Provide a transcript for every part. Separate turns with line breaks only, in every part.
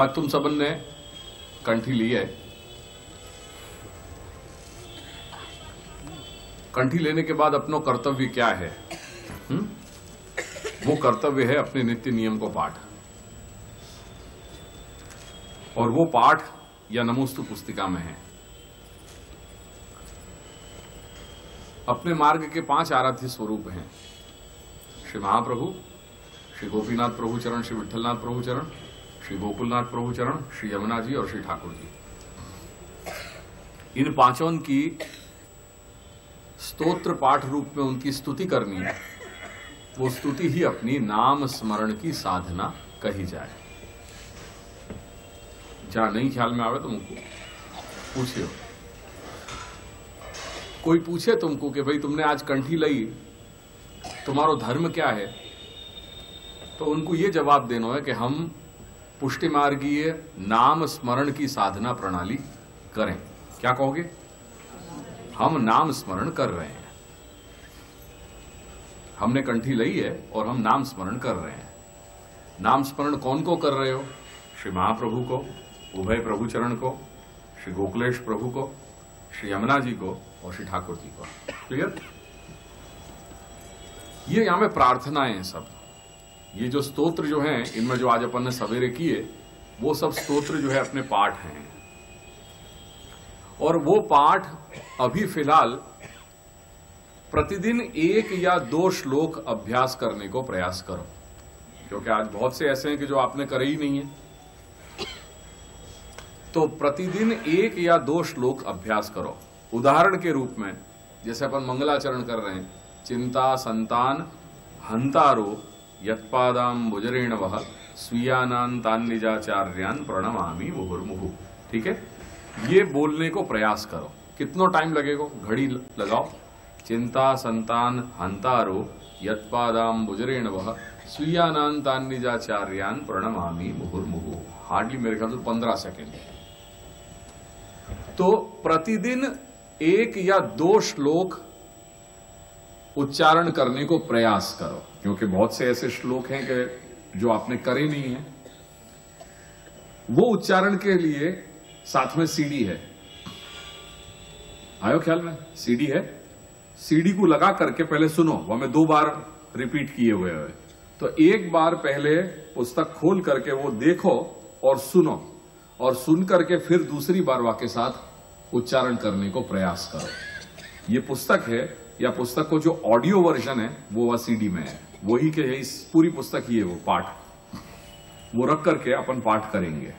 आज तुम सबन ने कंठी ली है। कंठी लेने के बाद अपनो कर्तव्य क्या है? वो कर्तव्य है अपने नित्य नियम को पाठ, और वो पाठ या नमोस्तु पुस्तिका में है। अपने मार्ग के 5 आराध्य स्वरूप हैं। श्री महाप्रभु, श्री गोपीनाथ प्रभु चरण, श्री विठलनाथ प्रभु चरण, श्री गोकुलनाथ प्रभु चरण, श्री यमुना जी और श्री ठाकुर जी। इन पांचों की स्तोत्र पाठ रूप में उनकी स्तुति करनी है। वो स्तुति ही अपनी नाम स्मरण की साधना कही जाए। जहां नहीं ख्याल में आवे तो मुझको पूछियो। कोई पूछे तुमको कि भाई तुमने आज कंठी ली, तुम्हारो धर्म क्या है, तो उनको ये जवाब देना है कि हम पुष्टि मार्गीय नाम स्मरण की साधना प्रणाली करें। क्या कहोगे? हम नाम स्मरण कर रहे हैं। हमने कंठी ली है और हम नाम स्मरण कर रहे हैं। नाम स्मरण कौन को कर रहे हो? श्री महाप्रभु को, उभय प्रभु चरण को, श्री गोकुलेश प्रभु को, श्री यमुना जी को और श्री ठाकुर जी को। क्लियर? ये यहां में प्रार्थनाएं हैं सब। ये जो स्तोत्र जो हैं, इनमें जो आज अपन ने सवेरे किए, वो सब स्तोत्र जो है अपने पाठ हैं। और वो पाठ अभी फिलहाल प्रतिदिन 1 या 2 श्लोक अभ्यास करने को प्रयास करो, क्योंकि आज बहुत से ऐसे हैं कि जो आपने करे ही नहीं है। तो प्रतिदिन 1 या 2 श्लोक अभ्यास करो। उदाहरण के रूप में जैसे अपन मंगलाचरण कर रहे हैं, चिंता संतान हंतारो यत्पादाम बुजरेण वह स्वीयानान तान्निजाचार्यान प्रणमामि मुहुर्मुहु। ठीक है, ये बोलने को प्रयास करो। कितना टाइम लगेगा? घड़ी लगाओ। चिंता संतान हंतारो यत्पादाम बुजरेण वह स्वीयानान तान्निजाचार्यान प्रणमामि मुहुर्मुहु। हार्डली मेरे ख्याल से 15 सेकेंड। तो प्रतिदिन 1 या 2 श्लोक उच्चारण करने को प्रयास करो, क्योंकि बहुत से ऐसे श्लोक हैं कि जो आपने करे नहीं है। वो उच्चारण के लिए साथ में सीडी है। आयो ख्याल में? सीडी है। सीडी को लगा करके पहले सुनो। वो हमें 2 बार रिपीट किए हुए हैं। तो एक बार पहले पुस्तक खोल करके वो देखो और सुनो, और सुन करके फिर दूसरी बार वाके साथ उच्चारण करने को प्रयास करो। ये पुस्तक है, या पुस्तक को जो ऑडियो वर्जन है वो सीडी में है। वही के है, इस पूरी पुस्तक ही है वो पाठ। वो रख करके अपन पाठ करेंगे।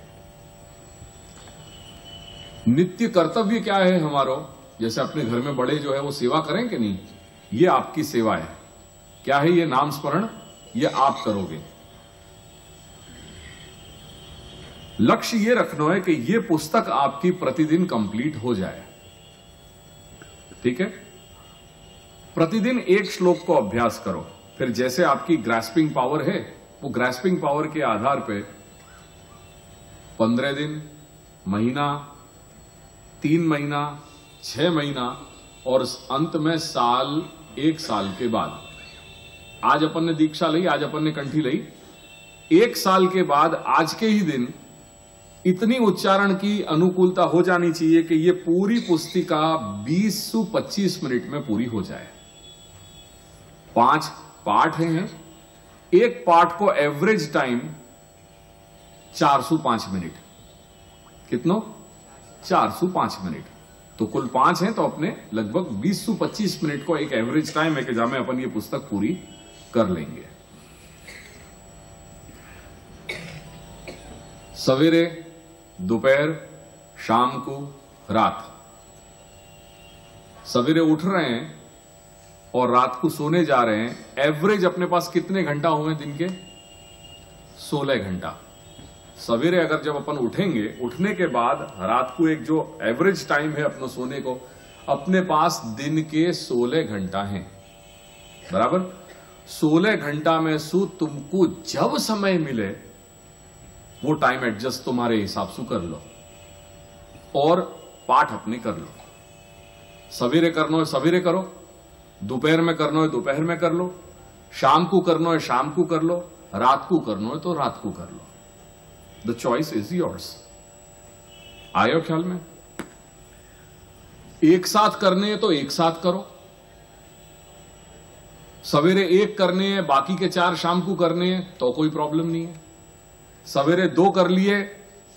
नित्य कर्तव्य क्या है हमारो? जैसे अपने घर में बड़े जो है वो सेवा करें कि नहीं, ये आपकी सेवा है। क्या है ये? नाम स्मरण। ये आप करोगे। लक्ष्य ये रखना है कि ये पुस्तक आपकी प्रतिदिन कंप्लीट हो जाए। ठीक है? प्रतिदिन 1 श्लोक को अभ्यास करो। फिर जैसे आपकी ग्रास्पिंग पावर है, वो ग्रास्पिंग पावर के आधार पे 15 दिन, महीना, 3 महीना, 6 महीना और अंत में साल, 1 साल के बाद। आज अपन ने दीक्षा ली, आज अपन ने कंठी ली। 1 साल के बाद आज के ही दिन इतनी उच्चारण की अनुकूलता हो जानी चाहिए कि ये पूरी पुस्तिका 20 से 25 मिनट में पूरी हो जाए। 5 पाठ हैं। एक पाठ को एवरेज टाइम 405 मिनट। कितनो? 405 मिनट। तो कुल 5 हैं, तो अपने लगभग 20 से 25 मिनट को एक एवरेज टाइम है कि जहां में अपन ये पुस्तक पूरी कर लेंगे। सवेरे, दोपहर, शाम को, रात। सवेरे उठ रहे हैं और रात को सोने जा रहे हैं। एवरेज अपने पास कितने घंटा हुए दिन के? 16 घंटा। सवेरे अगर जब अपन उठेंगे, उठने के बाद रात को एक जो एवरेज टाइम है अपने सोने को, अपने पास दिन के 16 घंटा हैं। बराबर? 16 घंटा में से तुमको जब समय मिले वो टाइम एडजस्ट तुम्हारे हिसाब से कर लो और पाठ अपने कर लो। सवेरे करना है सवेरे करो, दोपहर में करना है दोपहर में कर लो, शाम को करना है शाम को कर लो, रात को करना है तो रात को कर लो। The choice is yours. आयो ख्याल में? एक साथ करने हैं तो एक साथ करो, सवेरे एक करने हैं बाकी के 4 शाम को करने हैं तो कोई प्रॉब्लम नहीं है। सवेरे 2 कर लिए,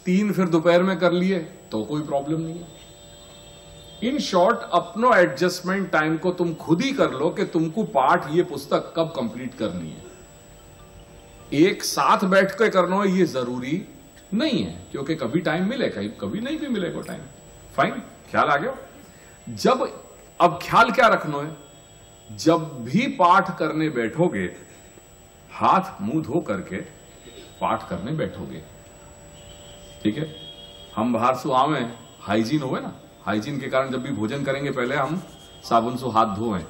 3 फिर दोपहर में कर लिए तो कोई प्रॉब्लम नहीं है। इन शॉर्ट, अपनो एडजस्टमेंट टाइम को तुम खुद ही कर लो कि तुमको पाठ, ये पुस्तक कब कंप्लीट करनी है। एक साथ बैठ के करना है ये जरूरी नहीं है, क्योंकि कभी टाइम मिले, कभी नहीं भी मिलेगा टाइम। फाइन, ख्याल आ गया? जब अब ख्याल क्या रखना है, जब भी पाठ करने बैठोगे हाथ मुंह धो करके पाठ करने बैठोगे, ठीक है? हम बाहर से आवे, हाइजीन होवे ना, हाइजीन के कारण जब भी भोजन करेंगे पहले हम साबुन से हाथ धोएं,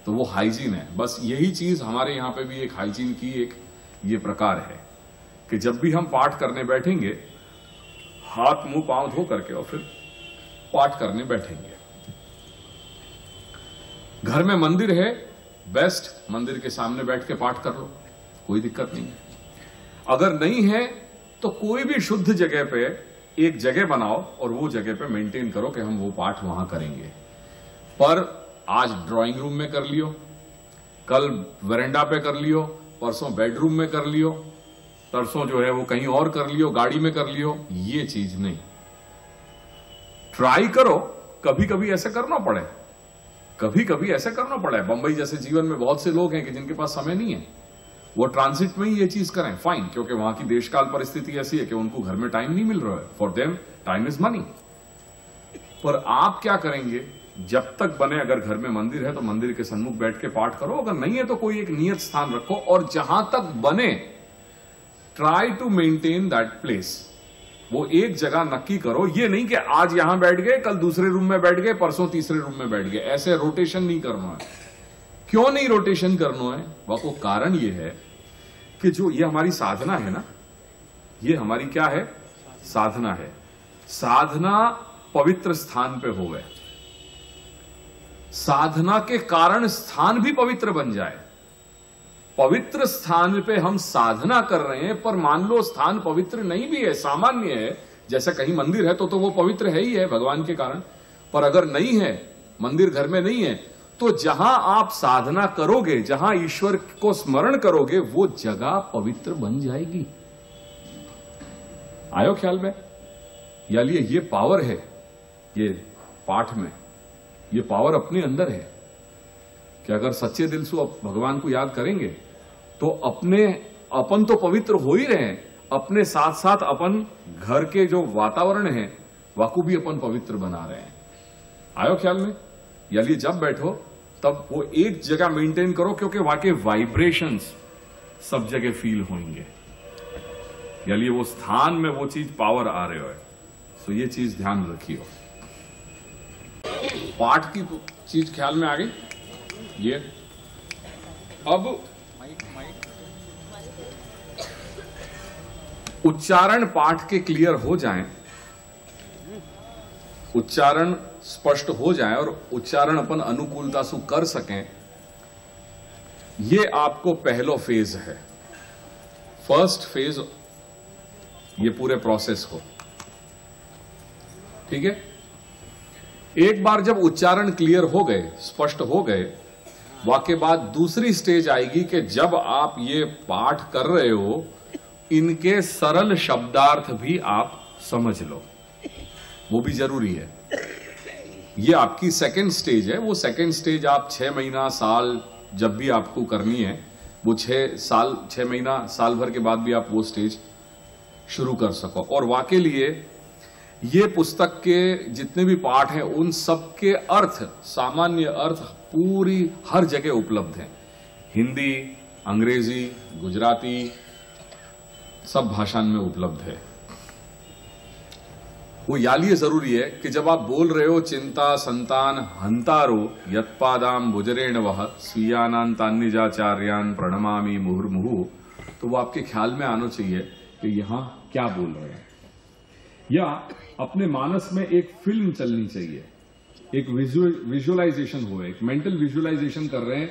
तो वो हाइजीन है। बस यही चीज हमारे यहां पे भी एक हाइजीन की एक ये प्रकार है कि जब भी हम पाठ करने बैठेंगे हाथ मुंह पांव धो करके और फिर पाठ करने बैठेंगे। घर में मंदिर है, बेस्ट, मंदिर के सामने बैठ के पाठ कर लो, कोई दिक्कत नहीं है। अगर नहीं है तो कोई भी शुद्ध जगह पे एक जगह बनाओ और वो जगह पे मेंटेन करो कि हम वो पाठ वहां करेंगे। पर आज ड्राइंग रूम में कर लियो, कल वरांडा पे कर लियो, परसों बेडरूम में कर लियो, परसों जो है वो कहीं और कर लियो, गाड़ी में कर लियो, ये चीज नहीं। ट्राई करो, कभी कभी ऐसे करना पड़े, कभी कभी ऐसे करना पड़ा है। बंबई जैसे जीवन में बहुत से लोग हैं कि जिनके पास समय नहीं है, वो ट्रांसिट में ही ये चीज करें, फाइन, क्योंकि वहां की देशकाल परिस्थिति ऐसी है कि उनको घर में टाइम नहीं मिल रहा है। For them time is money. पर आप क्या करेंगे, जब तक बने, अगर घर में मंदिर है तो मंदिर के सन्मुख बैठ के पाठ करो, अगर नहीं है तो कोई एक नियत स्थान रखो, और जहां तक बने try to maintain that place. वो एक जगह नक्की करो, ये नहीं कि आज यहां बैठ गए, कल दूसरे रूम में बैठ गए, परसों तीसरे रूम में बैठ गए। ऐसे रोटेशन नहीं करना है। क्यों नहीं रोटेशन करना है? वो कारण ये है कि जो ये हमारी साधना है ना, ये हमारी क्या है? साधना है। साधना पवित्र स्थान पे हो गए, साधना के कारण स्थान भी पवित्र बन जाए। पवित्र स्थान पे हम साधना कर रहे हैं, पर मान लो स्थान पवित्र नहीं भी है, सामान्य है, जैसे कहीं मंदिर है तो वो पवित्र है ही है भगवान के कारण। पर अगर नहीं है, मंदिर घर में नहीं है, तो जहां आप साधना करोगे, जहां ईश्वर को स्मरण करोगे, वो जगह पवित्र बन जाएगी। आयो ख्याल में? यानी ये पावर है, ये पाठ में ये पावर अपने अंदर है कि अगर सच्चे दिल से भगवान को याद करेंगे तो अपन तो पवित्र हो ही रहे हैं, अपने साथ साथ अपन घर के जो वातावरण है वाको भी अपन पवित्र बना रहे हैं। आयो ख्याल में? यानी जब बैठो तब वो एक जगह मेंटेन करो, क्योंकि वहां के वाइब्रेशंस सब जगह फील होंगे। यानी वो स्थान में वो चीज पावर आ रहे हो, तो ये चीज ध्यान रखियो। पाठ की चीज ख्याल में आ गई। ये अब उच्चारण पाठ के क्लियर हो जाएं, उच्चारण स्पष्ट हो जाए और उच्चारण अपन अनुकूलता से कर सकें, ये आपको पहलो फेज है, फर्स्ट फेज ये पूरे प्रोसेस को। ठीक है? एक बार जब उच्चारण क्लियर हो गए, स्पष्ट हो गए, वाके बाद दूसरी स्टेज आएगी कि जब आप ये पाठ कर रहे हो, इनके सरल शब्दार्थ भी आप समझ लो, वो भी जरूरी है। ये आपकी सेकंड स्टेज है। वो सेकंड स्टेज आप 6 महीना, साल जब भी आपको करनी है, वो 6 महीना, साल भर के बाद भी आप वो स्टेज शुरू कर सको। और वाकई लिए ये पुस्तक के जितने भी पाठ हैं, उन सब के अर्थ, सामान्य अर्थ पूरी हर जगह उपलब्ध हैं। हिंदी, अंग्रेजी, गुजराती, सब भाषा में उपलब्ध है। वो यालिए जरूरी है कि जब आप बोल रहे हो चिंता संतान हंतारो यत्पादाम भुजरेण वह स्वीयानान तान्निजाचार्यान प्रणमामि मुहुर्मुहु, तो वो आपके ख्याल में आना चाहिए कि यहां क्या बोल रहे हैं। या अपने मानस में एक फिल्म चलनी चाहिए, एक विजुअलाइजेशन हो, एक मेंटल विजुअलाइजेशन कर रहे हैं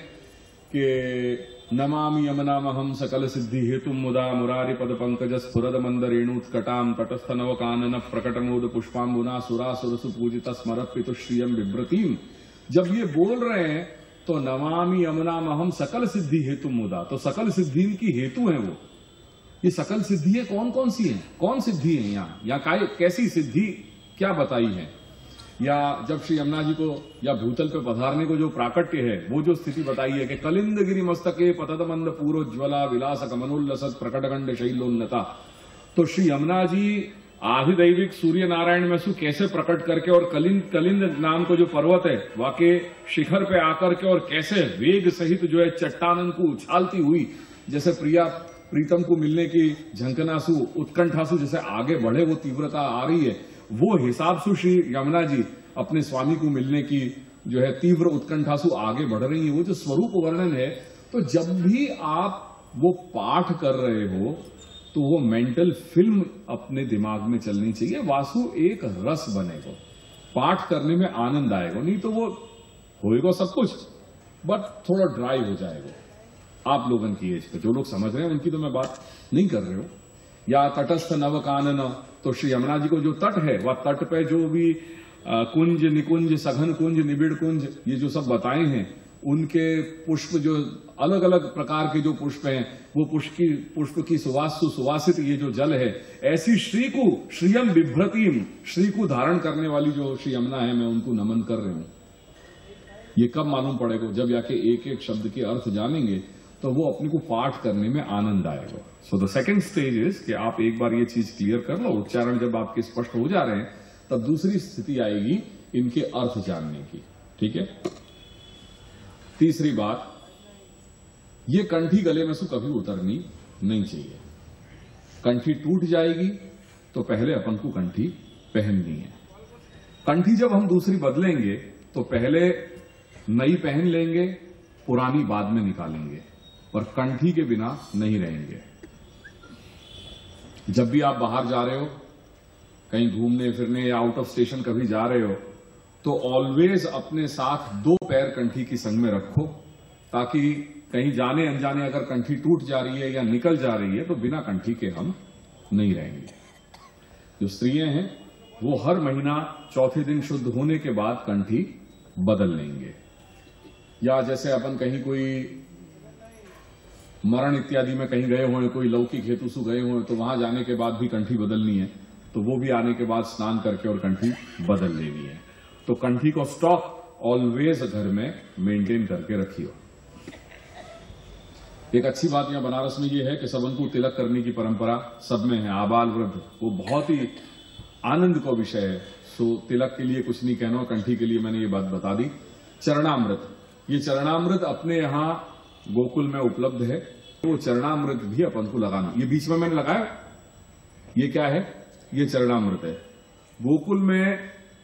कि नमामि यमनामहं सकल सिद्धि हेतु मुदा मुरारि पद पंकज स्फुरद मंदरेणुत्कटाम तटस्थ नव कानन प्रकटमोद पुष्पाम्बुना सुरासुर सुपूजित स्मरत पितु श्रियम विभ्रतीम। जब ये बोल रहे हैं तो नमामि यमनामहं सकल सिद्धि हेतु मुदा, तो सकल सिद्धि की हेतु है वो। ये सकल सिद्धि है कौन कौन सी है, कौन सिद्धि है यहाँ कैसी सिद्धि क्या बताई है। या जब श्री यमुना जी को या भूतल पे पधारने को जो प्राकट्य है, वो जो स्थिति बताई है कि कलिंद गिरि मस्तके पतद मंद पूरोज्वला विलास कमनोल्लसत प्रकटगंड शैलोन्नता। तो श्री यमुना जी आधिदैविक सूर्य नारायण में सु कैसे प्रकट करके और कलिंद नाम को जो पर्वत है वाके शिखर पे आकर के और कैसे वेग सहित जो है चट्टानन को उछालती हुई, जैसे प्रीतम को मिलने की झंकनासु उत्कंठासु जैसे आगे बढ़े वो तीव्रता आ रही है, वो हिसाब से श्री यमुना जी अपने स्वामी को मिलने की जो है तीव्र उत्कंठासु आगे बढ़ रही है। वो जो स्वरूप वर्णन है, तो जब भी आप वो पाठ कर रहे हो तो वो मेंटल फिल्म अपने दिमाग में चलनी चाहिए। वासु एक रस बनेगा, पाठ करने में आनंद आएगा, नहीं तो वो होएगा सब कुछ बट थोड़ा ड्राई हो जाएगा। आप लोगों की एज पे जो लोग समझ रहे हैं उनकी तो मैं बात नहीं कर रहे हो। या तटस्थ नव कानन, तो श्री यमुना जी को जो तट है वह तट पे जो भी कुंज निकुंज सघन कुंज निबिड़ कुंज ये जो सब बताए हैं, उनके पुष्प जो अलग अलग प्रकार के जो पुष्प हैं, वो पुष्प की सुवासित ये जो जल है, ऐसी श्री को श्रियम बिभ्रतीम, श्री को धारण करने वाली जो श्री यमुना है, मैं उनको नमन कर रही हूं। ये कब मालूम पड़ेगा, जब जाके एक एक शब्द के अर्थ जानेंगे तो वो अपने को पाठ करने में आनंद आएगा। So the second stage is कि आप एक बार ये चीज क्लियर कर लो, उच्चारण जब आपके स्पष्ट हो जा रहे हैं तब दूसरी स्थिति आएगी इनके अर्थ जानने की। ठीक है। तीसरी बात, ये कंठी गले में से कभी उतरनी नहीं चाहिए। कंठी टूट जाएगी तो पहले अपन को कंठी पहननी है। कंठी जब हम दूसरी बदलेंगे तो पहले नई पहन लेंगे, पुरानी बाद में निकालेंगे, और कंठी के बिना नहीं रहेंगे। जब भी आप बाहर जा रहे हो, कहीं घूमने फिरने या आउट ऑफ स्टेशन कभी जा रहे हो, तो ऑलवेज अपने साथ 2 पैर कंठी की संग में रखो, ताकि कहीं जाने अनजाने अगर कंठी टूट जा रही है या निकल जा रही है तो बिना कंठी के हम नहीं रहेंगे। जो स्त्रियां हैं वो हर महीना चौथे दिन शुद्ध होने के बाद कंठी बदल लेंगे। या जैसे अपन कहीं कोई मरण इत्यादि में कहीं गए हुए, कोई लौकिक हेतु से गए हुए, तो वहां जाने के बाद भी कंठी बदलनी है, तो वो भी आने के बाद स्नान करके और कंठी बदल लेनी है। तो कंठी को स्टॉक ऑलवेज घर में मेंटेन करके रखियो। एक अच्छी बात यहां बनारस में ये है कि सबन को तिलक करने की परंपरा सब में है, आबाल वृद्ध, वो बहुत ही आनंद का विषय है। सो तिलक के लिए कुछ नहीं कहना, कंठी के लिए मैंने ये बात बता दी। चरणामृत, ये चरणामृत अपने यहां गोकुल में उपलब्ध है, वो चरणामृत भी अपन को लगाना। ये बीच में मैंने लगाया, ये क्या है, ये चरणामृत है। गोकुल में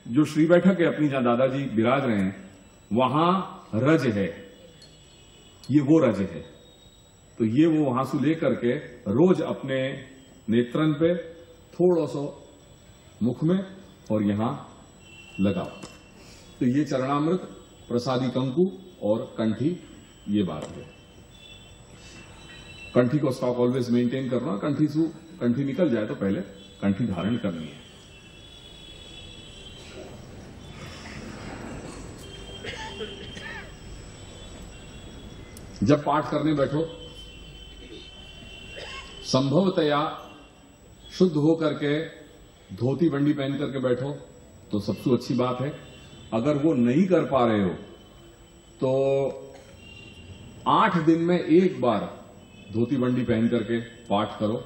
जो श्री बैठक है अपनी, जहां दादाजी विराज रहे हैं, वहां रज है, ये वो रज है। तो ये वो वहां से लेकर के रोज अपने नेत्रन पे, थोड़ा सा मुख में और यहां लगाओ। तो ये चरणामृत, प्रसादी कंकु और कंठी, ये बात है। कंठी को स्टॉक ऑलवेज मेंटेन करना। कंठी निकल जाए तो पहले कंठी धारण करनी है। जब पाठ करने बैठो, संभवतया शुद्ध होकर के धोती बंडी पहन करके बैठो तो सबसे अच्छी बात है। अगर वो नहीं कर पा रहे हो तो 8 दिन में एक बार धोती बंडी पहन करके पाठ करो।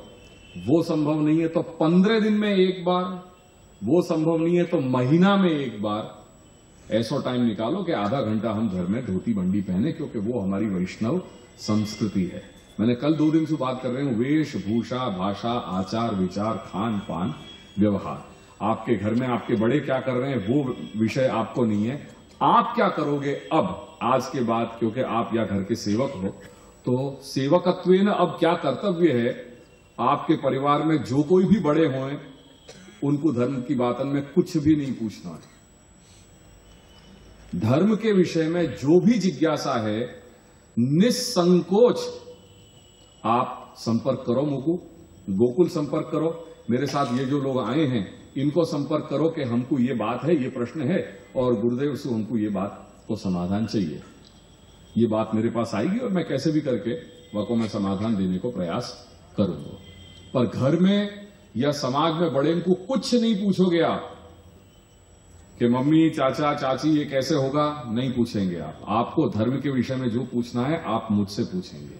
वो संभव नहीं है तो 15 दिन में एक बार, वो संभव नहीं है तो महीना में एक बार ऐसा टाइम निकालो कि आधा घंटा हम घर में धोती बंडी पहने, क्योंकि वो हमारी वैष्णव संस्कृति है। मैंने कल 2 दिन से बात कर रहे हूं, वेशभूषा, भाषा, आचार विचार, खान पान, व्यवहार। आपके घर में आपके बड़े क्या कर रहे हैं वो विषय आपको नहीं है, आप क्या करोगे अब आज के बाद, क्योंकि आप या घर के सेवक हो, तो सेवकत्वेन अब क्या कर्तव्य है। आपके परिवार में जो कोई भी बड़े हों, उनको धर्म की बातों में कुछ भी नहीं पूछना है। धर्म के विषय में जो भी जिज्ञासा है निसंकोच आप संपर्क करो। मुकु गोकुल संपर्क करो, मेरे साथ ये जो लोग आए हैं इनको संपर्क करो कि हमको ये बात है, ये प्रश्न है और गुरुदेव से हमको ये बात को समाधान चाहिए। ये बात मेरे पास आएगी और मैं कैसे भी करके वाको में समाधान देने को प्रयास करूंगा। पर घर में या समाज में बड़े को कुछ नहीं पूछोगे आप कि मम्मी चाचा चाची ये कैसे होगा, नहीं पूछेंगे आप। आपको धर्म के विषय में जो पूछना है आप मुझसे पूछेंगे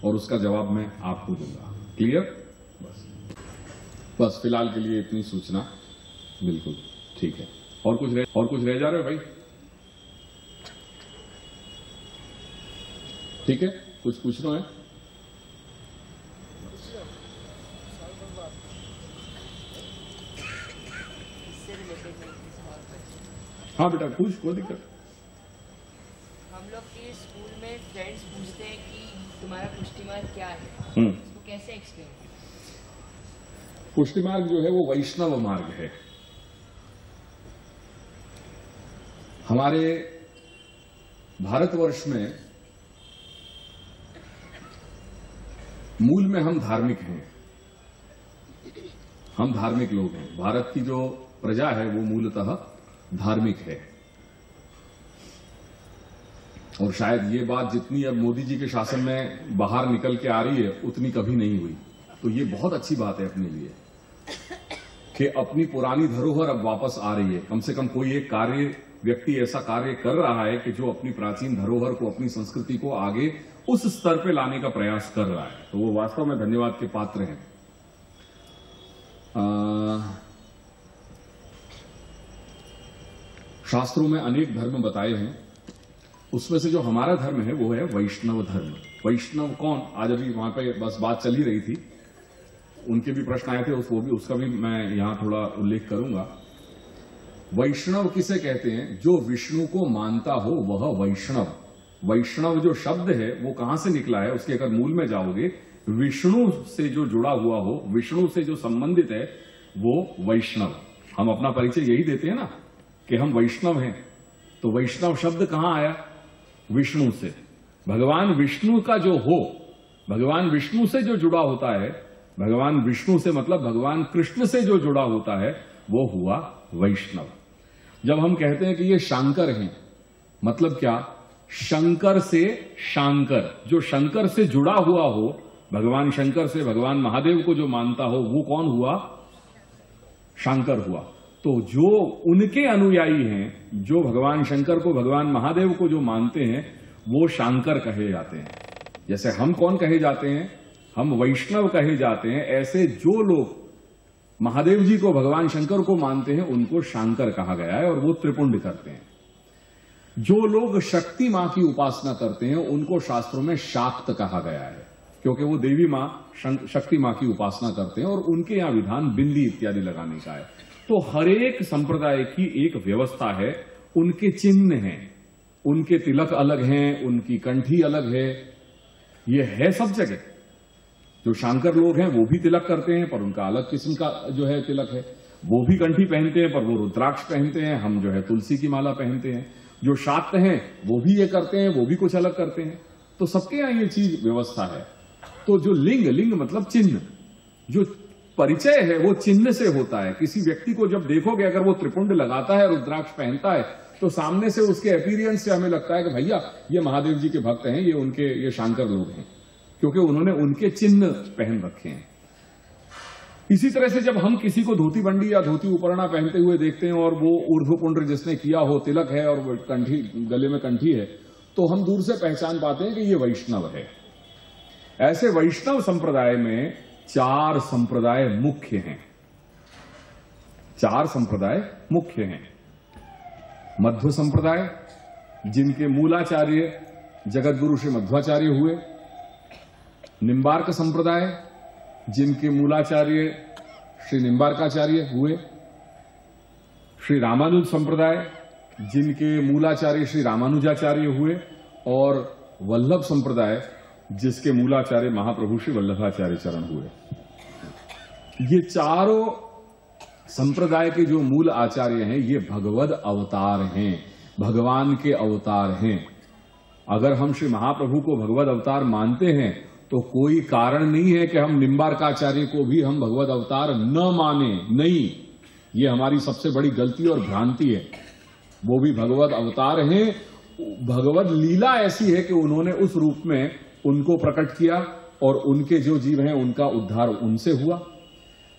और उसका जवाब मैं आपको दूंगा। क्लियर? बस फिलहाल के लिए इतनी सूचना। बिल्कुल ठीक है। और कुछ रह जा रहे हो भाई? ठीक है, कुछ पूछना है? हाँ बेटा पूछ, कोई दिक्कत।
हम लोग के स्कूल में फ्रेंड्स पूछते हैं कि तुम्हारा पुष्टि मार्ग क्या है, इसको कैसे एक्सप्लेन?
पुष्टि मार्ग जो है वो वैष्णव मार्ग है। हमारे भारतवर्ष में मूल में हम धार्मिक हैं, हम धार्मिक लोग हैं। भारत की जो प्रजा है वो मूलतः धार्मिक है। और शायद ये बात जितनी अब मोदी जी के शासन में बाहर निकल के आ रही है उतनी कभी नहीं हुई। तो ये बहुत अच्छी बात है अपने लिए कि अपनी पुरानी धरोहर अब वापस आ रही है। कम से कम कोई एक व्यक्ति ऐसा कार्य कर रहा है कि जो अपनी प्राचीन धरोहर को, अपनी संस्कृति को आगे उस स्तर पे लाने का प्रयास कर रहा है। तो वो वास्तव में धन्यवाद के पात्र हैं। शास्त्रों में अनेक धर्म बताए हैं, उसमें से जो हमारा धर्म है वो है वैष्णव धर्म। वैष्णव कौन? आज अभी वहां पे बस बात चल ही रही थी, उनके भी प्रश्न आए थे, उसका भी मैं यहां थोड़ा उल्लेख करूंगा। वैष्णव किसे कहते हैं? जो विष्णु को मानता हो वह वैष्णव। वैष्णव जो शब्द है वो कहां से निकला है? उसके अगर मूल में जाओगे, विष्णु से जो जुड़ा हुआ हो, विष्णु से जो संबंधित है वो वैष्णव। हम अपना परिचय यही देते हैं ना कि हम वैष्णव हैं। तो वैष्णव शब्द कहां आया? विष्णु से। भगवान विष्णु का जो हो, भगवान विष्णु से जो जुड़ा होता है, भगवान विष्णु से मतलब भगवान कृष्ण से जो जुड़ा होता है वो हुआ वैष्णव। जब हम कहते हैं कि ये शांकर हैं, मतलब क्या? शंकर से शांकर, जो शंकर से जुड़ा हुआ हो, भगवान शंकर से, भगवान महादेव को जो मानता हो वो कौन हुआ? शांकर हुआ। तो जो उनके अनुयायी हैं, जो भगवान शंकर को, भगवान महादेव को जो मानते हैं वो शांकर कहे जाते हैं। जैसे हम कौन कहे जाते हैं? हम वैष्णव कहे जाते हैं। ऐसे जो लोग महादेव जी को, भगवान शंकर को मानते हैं उनको शांकर कहा गया है और वो त्रिपुंड करते हैं। जो लोग शक्ति मां की उपासना करते हैं उनको शास्त्रों में शाक्त कहा गया है, क्योंकि वो देवी मां, शक्ति मां की उपासना करते हैं और उनके यहां विधान बिंदी इत्यादि लगाने का है। तो हर एक संप्रदाय की एक व्यवस्था है, उनके चिन्ह हैं, उनके तिलक अलग हैं, उनकी कंठी अलग है। ये है सब जगह। जो शांकर लोग हैं वो भी तिलक करते हैं पर उनका अलग किस्म का जो है तिलक है। वो भी कंठी पहनते हैं पर वो रुद्राक्ष पहनते हैं, हम जो है तुलसी की माला पहनते हैं। जो शाक्त हैं वो भी ये करते हैं, वो भी कुछ अलग करते हैं। तो सबके यहां ये चीज व्यवस्था है। तो जो लिंग मतलब चिन्ह, जो परिचय है वो चिन्ह से होता है। किसी व्यक्ति को जब देखोगे, अगर वो त्रिपुंड लगाता है, रुद्राक्ष पहनता है, तो सामने से उसके अपीयरेंस से हमें लगता है कि भैया ये महादेव जी के भक्त हैं, ये शांकर लोग हैं, क्योंकि उन्होंने उनके चिन्ह पहन रखे हैं। इसी तरह से जब हम किसी को धोती बंडी या धोती उपरणा पहनते हुए देखते हैं और वो ऊर्ध्वपुंड्र जिसने किया हो, तिलक है और कंठी, गले में कंठी है, तो हम दूर से पहचान पाते हैं कि ये वैष्णव है। ऐसे वैष्णव संप्रदाय में 4 संप्रदाय मुख्य हैं। 4 संप्रदाय मुख्य हैं। मध्व संप्रदाय, जिनके मूलाचार्य जगत गुरु श्री मध्वाचार्य हुए। निम्बार्क संप्रदाय, जिनके मूलाचार्य श्री निम्बार्काचार्य हुए। श्री रामानुज संप्रदाय, जिनके मूलाचार्य श्री रामानुजाचार्य हुए। और वल्लभ संप्रदाय, जिसके मूलाचार्य महाप्रभु श्री वल्लभाचार्य चरण हुए। ये चारों संप्रदाय के जो मूल आचार्य हैं ये भगवद अवतार हैं, भगवान के अवतार हैं। अगर हम श्री महाप्रभु को भगवद अवतार मानते हैं तो कोई कारण नहीं है कि हम निम्बार्काचार्य को भी हम भगवद अवतार न माने। नहीं, ये हमारी सबसे बड़ी गलती और भ्रांति है। वो भी भगवद अवतार हैं। भगवद लीला ऐसी है कि उन्होंने उस रूप में उनको प्रकट किया और उनके जो जीव हैं उनका उद्धार उनसे हुआ।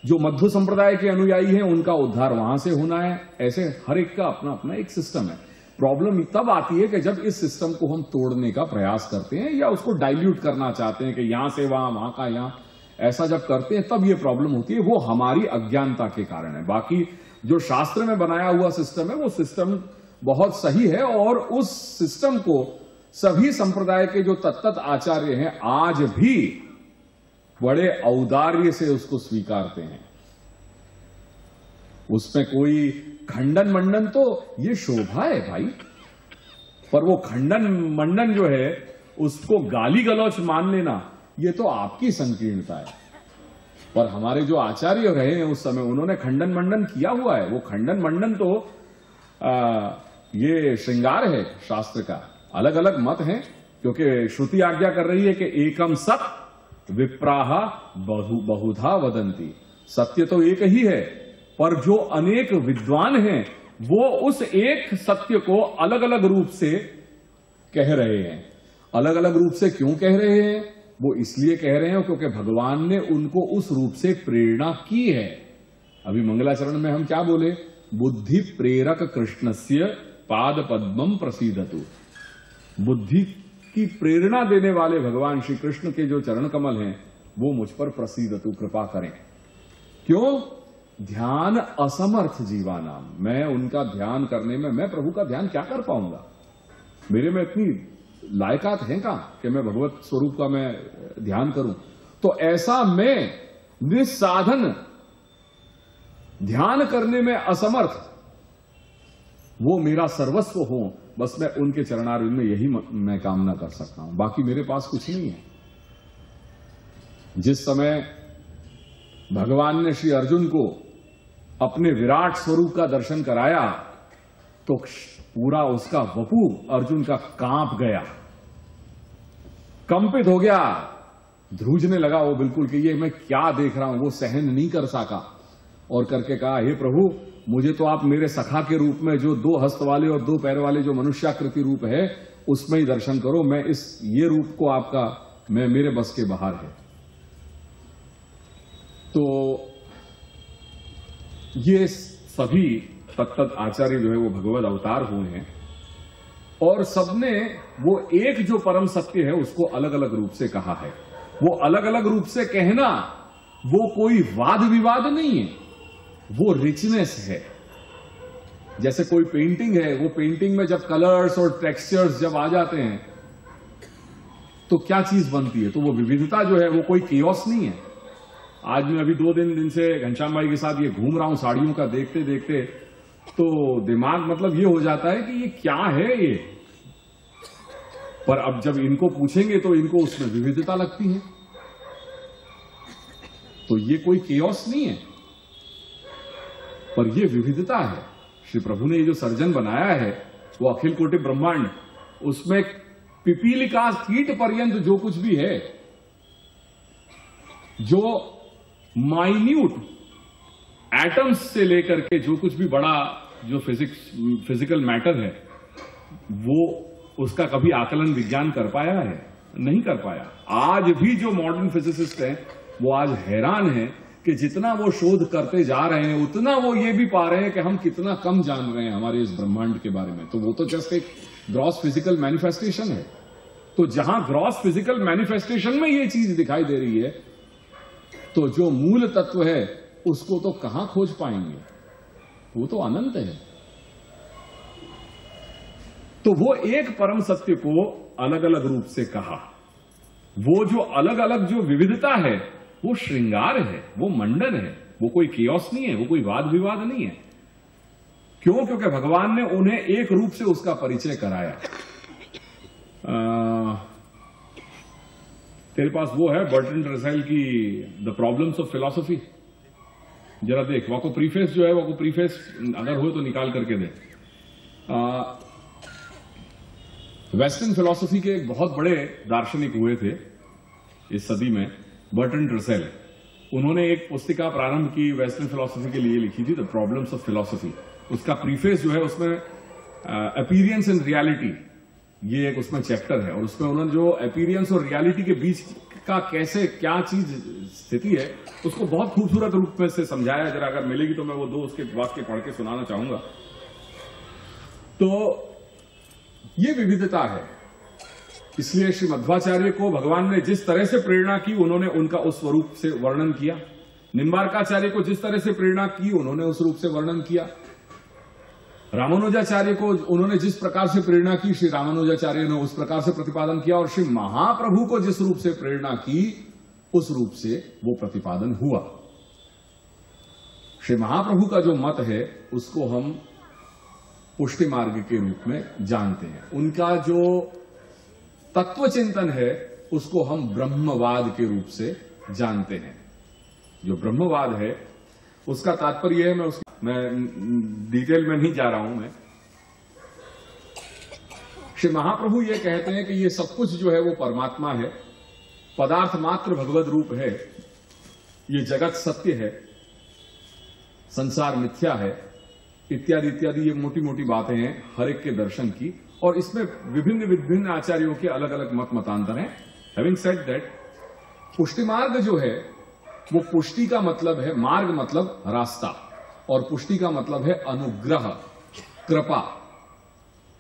जो मध्व संप्रदाय के अनुयायी हैं उनका उद्धार वहां से होना है। ऐसे हर एक का अपना अपना एक सिस्टम है। प्रॉब्लम तब आती है कि जब इस सिस्टम को हम तोड़ने का प्रयास करते हैं या उसको डाइल्यूट करना चाहते हैं कि यहां से वहां, वहां का यहां, ऐसा जब करते हैं तब ये प्रॉब्लम होती है। वो हमारी अज्ञानता के कारण है। बाकी जो शास्त्र में बनाया हुआ सिस्टम है वो सिस्टम बहुत सही है और उस सिस्टम को सभी संप्रदाय के जो तत्त आचार्य हैं आज भी बड़े औदार्य से उसको स्वीकारते हैं। उसमें कोई खंडन मंडन तो ये शोभा है भाई, पर वो खंडन मंडन जो है उसको गाली गलौच मान लेना ये तो आपकी संकीर्णता है। पर हमारे जो आचार्य रहे हैं उस समय उन्होंने खंडन मंडन किया हुआ है। वो खंडन मंडन तो ये श्रृंगार है शास्त्र का। अलग अलग मत हैं क्योंकि श्रुति आज्ञा कर रही है कि एकम सत विप्राह बहुधा वदंती। सत्य तो एक ही है पर जो अनेक विद्वान हैं वो उस एक सत्य को अलग अलग रूप से कह रहे हैं। अलग अलग रूप से क्यों कह रहे हैं? वो इसलिए कह रहे हैं क्योंकि भगवान ने उनको उस रूप से प्रेरणा की है। अभी मंगलाचरण में हम क्या बोले? बुद्धि प्रेरक कृष्णस्य पाद पद्मम प्रसीदतु। बुद्धि की प्रेरणा देने वाले भगवान श्री कृष्ण के जो चरण कमल हैं वो मुझ पर प्रसीदतु, कृपा करें। क्यों? ध्यान असमर्थ जीवानाम। मैं उनका ध्यान करने में, मैं प्रभु का ध्यान क्या कर पाऊंगा? मेरे में इतनी लायकात है क्या कि मैं भगवत स्वरूप का मैं ध्यान करूं? तो ऐसा मैं निस्साधन ध्यान करने में असमर्थ, वो मेरा सर्वस्व हो, बस मैं उनके चरणारविंद में यही मैं कामना कर सकता हूं। बाकी मेरे पास कुछ नहीं है। जिस समय भगवान ने श्री अर्जुन को अपने विराट स्वरूप का दर्शन कराया तो पूरा उसका वपू अर्जुन का कांप गया, कंपित हो गया, ध्रुजने लगा वो बिल्कुल कि ये मैं क्या देख रहा हूं। वो सहन नहीं कर सका और करके कहा, हे प्रभु, मुझे तो आप मेरे सखा के रूप में जो 2 हस्त वाले और 2 पैर वाले जो मनुष्याकृति रूप है उसमें ही दर्शन करो। मैं ये रूप को आपका मेरे बस के बाहर है। तो ये सभी तत्त आचार्य जो है वो भगवद अवतार हुए हैं और सबने वो एक जो परम सत्य है उसको अलग अलग रूप से कहा है। वो अलग अलग रूप से कहना वो कोई वाद विवाद नहीं है, वो रिचनेस है। जैसे कोई पेंटिंग है, वो पेंटिंग में जब कलर्स और टेक्सचर्स जब आ जाते हैं तो क्या चीज बनती है? तो वो विविधता जो है वो कोई केओस नहीं है। आज मैं अभी 2 दिन से घनश्याम भाई के साथ ये घूम रहा हूं साड़ियों का देखते देखते, तो दिमाग मतलब ये हो जाता है कि ये क्या है ये। पर अब जब इनको पूछेंगे तो इनको उसमें विविधता लगती है। तो ये कोई केओस नहीं है पर ये विविधता है। श्री प्रभु ने ये जो सर्जन बनाया है वो अखिल कोटि ब्रह्मांड, उसमें पिपीलिका कीट पर्यंत जो कुछ भी है, जो माइन्यूट एटम्स से लेकर के जो कुछ भी बड़ा जो फिजिकल मैटर है, वो उसका कभी आकलन विज्ञान कर पाया है? नहीं कर पाया। आज भी जो मॉडर्न फिजिसिस्ट हैं वो आज हैरान हैं कि जितना वो शोध करते जा रहे हैं उतना वो ये भी पा रहे हैं कि हम कितना कम जान रहे हैं हमारे इस ब्रह्मांड के बारे में। तो वो तो जस्ट एक ग्रॉस फिजिकल मैनिफेस्टेशन है। तो जहां ग्रॉस फिजिकल मैनिफेस्टेशन में ये चीज दिखाई दे रही है तो जो मूल तत्व है उसको तो कहां खोज पाएंगे? वो तो अनंत है। तो वो एक परम सत्य को अलग अलग रूप से कहा। वो जो अलग अलग जो विविधता है वो श्रृंगार है, वो मंडन है, वो कोई केओस नहीं है, वो कोई वाद विवाद नहीं है। क्यों? क्योंकि भगवान ने उन्हें एक रूप से उसका परिचय कराया। तेरे पास वो है बर्टन रसेल की द प्रॉब्लम्स ऑफ फिलॉसफी, जरा देख। वो को प्रीफेस जो है, वो को प्रीफेस अगर हो तो निकाल करके दे। वेस्टर्न फिलॉसफी के एक बहुत बड़े दार्शनिक हुए थे इस सदी में, बर्ट्रैंड रसेल। उन्होंने एक पुस्तिका प्रारंभ की वेस्टर्न फिलॉसफी के लिए लिखी थी, द प्रॉब्लम्स ऑफ फिलॉसफी। उसका प्रीफेस जो है उसमें अपीरियंस एंड रियलिटी, ये एक उसमें चैप्टर है, और उसमें उन्होंने जो अपीरियंस और रियलिटी के बीच का कैसे क्या चीज स्थिति है उसको बहुत खूबसूरत रूप में से समझाया। जरा अगर मिलेगी तो मैं वो 2 उसके वाक्य पढ़ के सुनाना चाहूंगा। तो ये विविधता है, इसलिए श्री मध्वाचार्य को भगवान ने जिस तरह से प्रेरणा की उन्होंने उनका उस स्वरूप से वर्णन किया। निम्बार्काचार्य को जिस तरह से प्रेरणा की उन्होंने उस रूप से वर्णन किया। रामानुजाचार्य को उन्होंने जिस प्रकार से प्रेरणा की श्री रामानुजाचार्य ने उस प्रकार से प्रतिपादन किया, और श्री महाप्रभु को जिस रूप से प्रेरणा की उस रूप से वो प्रतिपादन हुआ। श्री महाप्रभु का जो मत है उसको हम पुष्टि मार्ग के रूप में जानते हैं। उनका जो तत्व चिंतन है उसको हम ब्रह्मवाद के रूप से जानते हैं। जो ब्रह्मवाद है उसका तात्पर्य है, मैं डिटेल में नहीं जा रहा हूं। मैं श्री महाप्रभु ये कहते हैं कि ये सब कुछ जो है वो परमात्मा है, पदार्थ मात्र भगवत रूप है, ये जगत सत्य है, संसार मिथ्या है, इत्यादि इत्यादि। ये मोटी मोटी बातें हैं हर एक के दर्शन की, और इसमें विभिन्न विभिन्न आचार्यों के अलग अलग मत मतांतर हैं। हैविंग सेड दैट, पुष्टि मार्ग जो है वो पुष्टि का मतलब है, मार्ग मतलब रास्ता, और पुष्टि का मतलब है अनुग्रह, कृपा,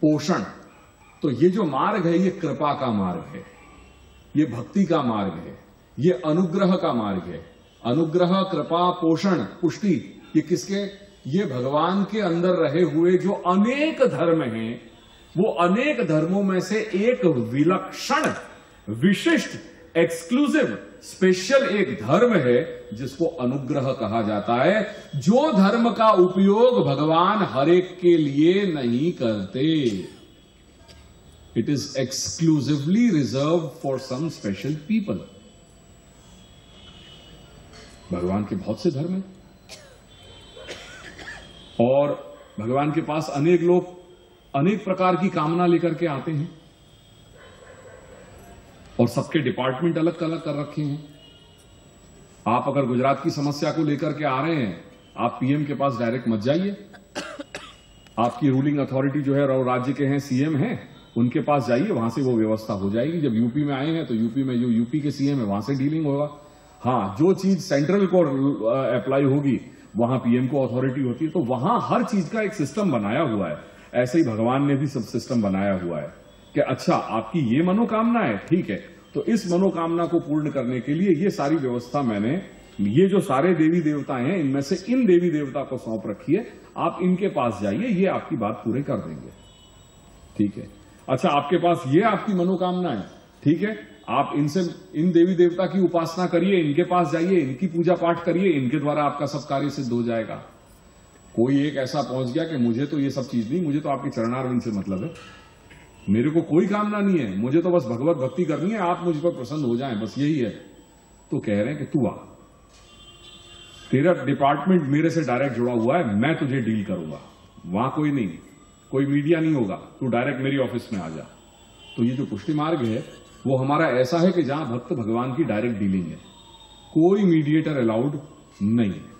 पोषण। तो ये जो मार्ग है ये कृपा का मार्ग है, ये भक्ति का मार्ग है, ये अनुग्रह का मार्ग है। अनुग्रह, कृपा, पोषण, पुष्टि, ये किसके? ये भगवान के अंदर रहे हुए जो अनेक धर्म हैं, वो अनेक धर्मों में से एक विलक्षण, विशिष्ट, एक्सक्लूसिव, स्पेशल एक धर्म है जिसको अनुग्रह कहा जाता है, जो धर्म का उपयोग भगवान हर एक के लिए नहीं करते। It is exclusively reserve for some special people. भगवान के बहुत से धर्म हैं, और भगवान के पास अनेक लोग अनेक प्रकार की कामना लेकर के आते हैं, और सबके डिपार्टमेंट अलग अलग कर रखे हैं। आप अगर गुजरात की समस्या को लेकर के आ रहे हैं, आप पीएम के पास डायरेक्ट मत जाइए। आपकी रूलिंग अथॉरिटी जो है राज्य के हैं, सीएम हैं, उनके पास जाइए, वहां से वो व्यवस्था हो जाएगी। जब यूपी में आए हैं तो यूपी में जो यूपी के सीएम है वहां से डीलिंग होगा। हाँ, जो चीज सेंट्रल को अप्लाई होगी वहां पीएम को अथॉरिटी होती है, तो वहां हर चीज का एक सिस्टम बनाया हुआ है। ऐसे ही भगवान ने भी सब सिस्टम बनाया हुआ है कि अच्छा आपकी ये मनोकामना है, ठीक है, तो इस मनोकामना को पूर्ण करने के लिए ये सारी व्यवस्था मैंने, ये जो सारे देवी देवता हैं इनमें से इन देवी देवता को सौंप रखिए, आप इनके पास जाइए, ये आपकी बात पूरे कर देंगे। ठीक है, अच्छा आपके पास ये आपकी मनोकामना है, ठीक है, आप इनसे, इन देवी देवता की उपासना करिए, इनके पास जाइए, इनकी पूजा पाठ करिए, इनके द्वारा आपका सब कार्य सिद्ध हो जाएगा। कोई एक ऐसा पहुंच गया कि मुझे तो ये सब चीज नहीं, मुझे तो आपके चरणारविंद से मतलब है, मेरे को कोई कामना नहीं है, मुझे तो बस भगवत भक्ति करनी है, आप मुझ पर प्रसन्न हो जाएं, बस यही है। तो कह रहे हैं कि तू आ, तेरा डिपार्टमेंट मेरे से डायरेक्ट जुड़ा हुआ है, मैं तुझे डील करूंगा, वहां कोई नहीं, कोई मीडिया नहीं होगा, तू डायरेक्ट मेरी ऑफिस में आ जा। तो ये जो पुष्टि मार्ग है वो हमारा ऐसा है कि जहां भक्त भगवान की डायरेक्ट डीलिंग है, कोई मीडिएटर अलाउड नहीं है।